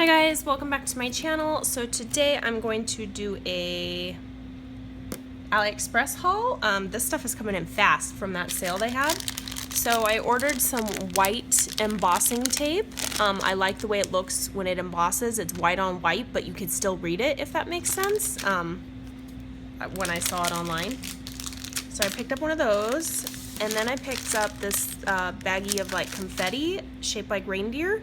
Hi guys, welcome back to my channel. So today I'm going to do a AliExpress haul. This stuff is coming in fast from that sale they had. So I ordered some white embossing tape. I like the way it looks when it embosses. It's white on white, but you can still read it, if that makes sense, when I saw it online. So I picked up one of those, and then I picked up this baggie of like confetti shaped like reindeer.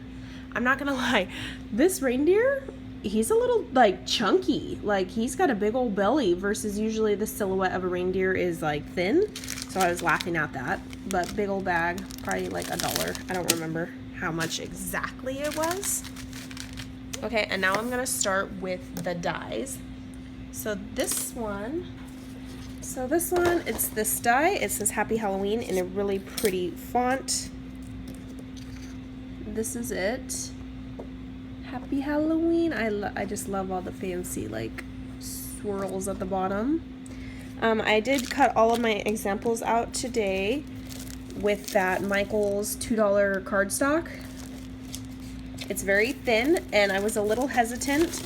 I'm not gonna lie, this reindeer, he's a little like chunky. Like he's got a big old belly versus usually the silhouette of a reindeer is like thin. So I was laughing at that. But big old bag, probably like $1. I don't remember how much exactly it was. Okay, and now I'm gonna start with the dies. So this one, it's this die. It says Happy Halloween in a really pretty font. This is it. Happy Halloween. I just love all the fancy like swirls at the bottom. I did cut all of my examples out today with that Michael's $2 cardstock. It's very thin, and I was a little hesitant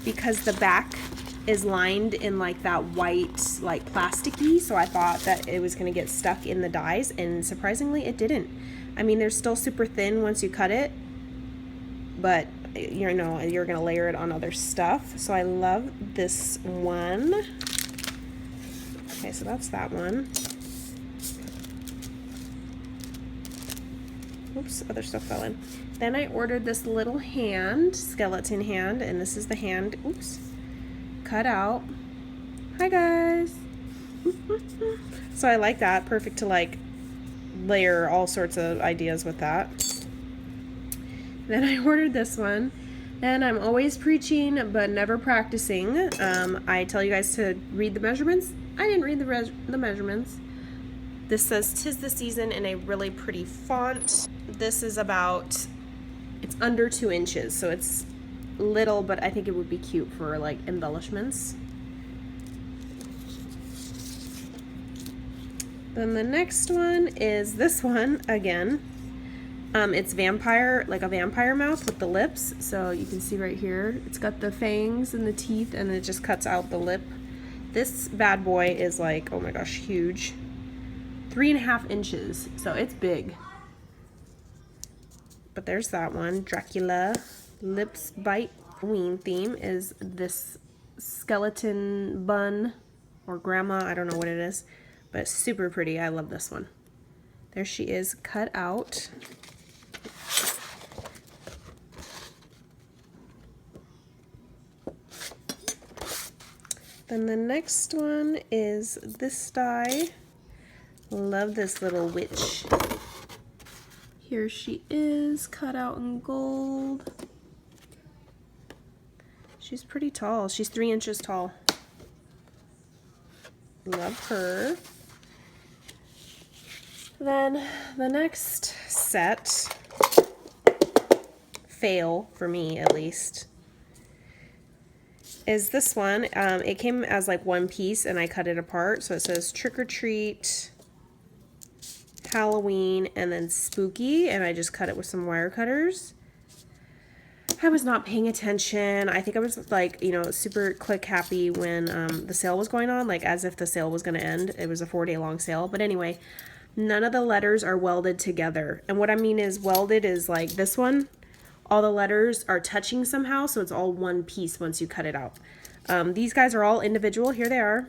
because the back is lined in like that white like plasticky, so I thought that it was going to get stuck in the dies, and surprisingly it didn't. I mean, they're still super thin once you cut it, but you know, you're going to layer it on other stuff. So I love this one. Okay, so that's that one. Oops, other stuff fell in. Then I ordered this little hand, skeleton hand, and this is the hand, oops, cut out. Hi guys. So I like that, perfect to like layer all sorts of ideas with that. Then I ordered this one, and I'm always preaching but never practicing. I tell you guys to read the measurements. I didn't read the measurements. This says "'Tis the Season" in a really pretty font. This is about, it's under 2 inches, so it's little, but I think it would be cute for like embellishments. Then the next one is this one again. It's vampire, like a vampire mouth with the lips. So you can see right here, it's got the fangs and the teeth, and it just cuts out the lip. This bad boy is like, oh my gosh, huge. 3.5 inches, so it's big. But there's that one. Dracula lips bite Halloween theme is this skeleton bun or grandma, I don't know what it is, but it's super pretty. I love this one. There she is, cut out. Then the next one is this die. Love this little witch. Here she is, cut out in gold. She's pretty tall. She's 3 inches tall. Love her. Then the next set, fail for me at least, is this one. It came as like one piece and I cut it apart. So it says Trick or Treat, Halloween, and then Spooky, and I just cut it with some wire cutters. I was not paying attention. I think I was like, you know, super click happy when the sale was going on, like as if the sale was going to end. It was a 4-day long sale. But anyway, none of the letters are welded together. And what I mean is welded is like this one. All the letters are touching somehow, so it's all one piece once you cut it out. These guys are all individual. Here they are.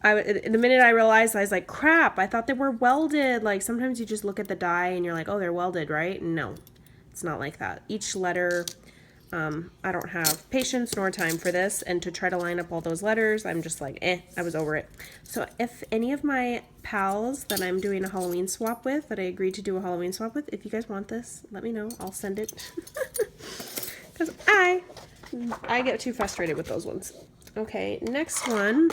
The minute I realized, I was like, crap, I thought they were welded. Like sometimes you just look at the die and you're like, oh, they're welded, right? No, it's not like that. Each letter, I don't have patience nor time for this, and to try to line up all those letters, I'm just like, I was over it. So if any of my pals that I'm doing a Halloween swap with, that I agreed to do a Halloween swap with, if you guys want this, let me know. I'll send it. Because I get too frustrated with those ones. Okay, next one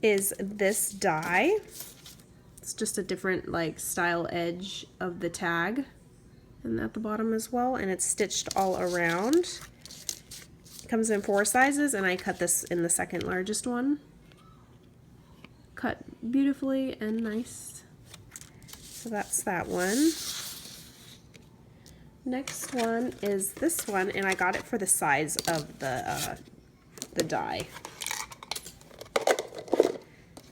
is this die. It's just a different like style edge of the tag, and at the bottom as well, and it's stitched all around. It comes in 4 sizes, and I cut this in the second largest one. Cut beautifully and nice. So that's that one. Next one is this one, and I got it for the size of the die.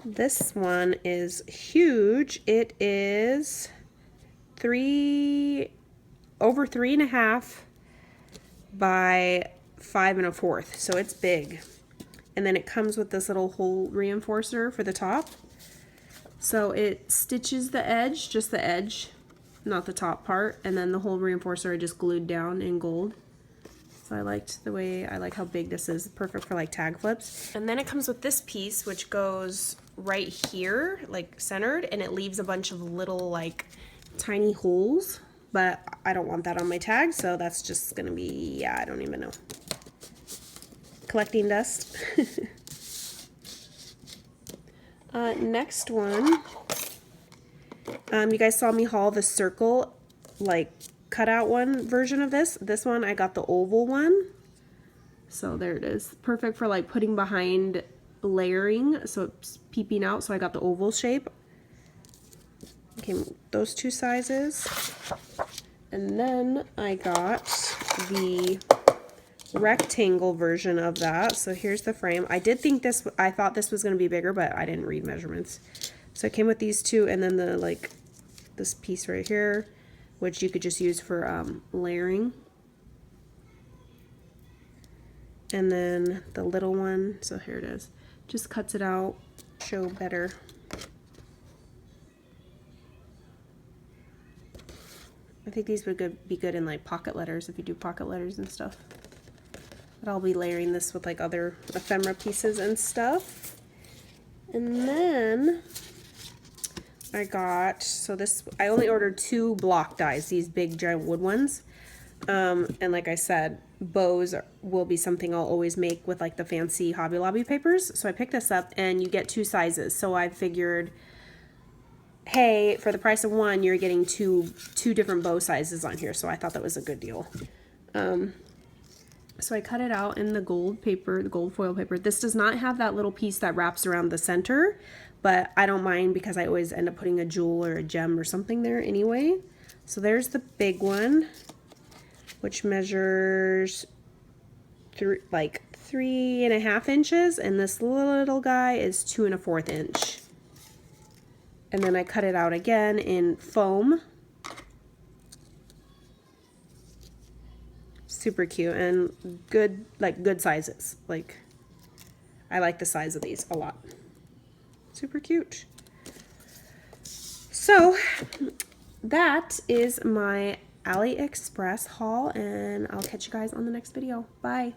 This one is huge. It is over 3.5 by 5 1/4, so it's big. And then it comes with this little hole reinforcer for the top. So it stitches the edge, just the edge, not the top part, and then the whole reinforcer I just glued down in gold. So I like how big this is, perfect for like tag flips. And then it comes with this piece, which goes right here, like centered, and it leaves a bunch of little like tiny holes, but I don't want that on my tag, so that's just gonna be, yeah, I don't even know. Collecting dust. Next one, you guys saw me haul the circle, like cutout one version of this. This one, I got the oval one. So there it is. Perfect for like putting behind layering, so it's peeping out. So I got the oval shape. Okay, those two sizes. And then I got the rectangle version of that. So here's the frame. I thought this was going to be bigger, but I didn't read measurements. So it came with these two, and then the like this piece right here, which you could just use for layering. And then the little one, so here it is, just cuts it out, show better. I think these would be good in like pocket letters if you do pocket letters and stuff. But I'll be layering this with like other ephemera pieces and stuff. And then I got, I only ordered 2 block dies, these big giant wood ones. And like I said, bows will be something I'll always make with like the fancy Hobby Lobby papers. So I picked this up, and you get 2 sizes. So I figured, hey, for the price of one, you're getting two different bow sizes on here. So I thought that was a good deal. So I cut it out in the gold paper, the gold foil paper. This does not have that little piece that wraps around the center, but I don't mind because I always end up putting a jewel or a gem or something there anyway. So there's the big one, which measures like 3.5 inches, and this little guy is 2 1/4 inch. And then I cut it out again in foam. Super cute and good, like good sizes. Like, I like the size of these a lot. Super cute. So that is my AliExpress haul, and I'll catch you guys on the next video. Bye.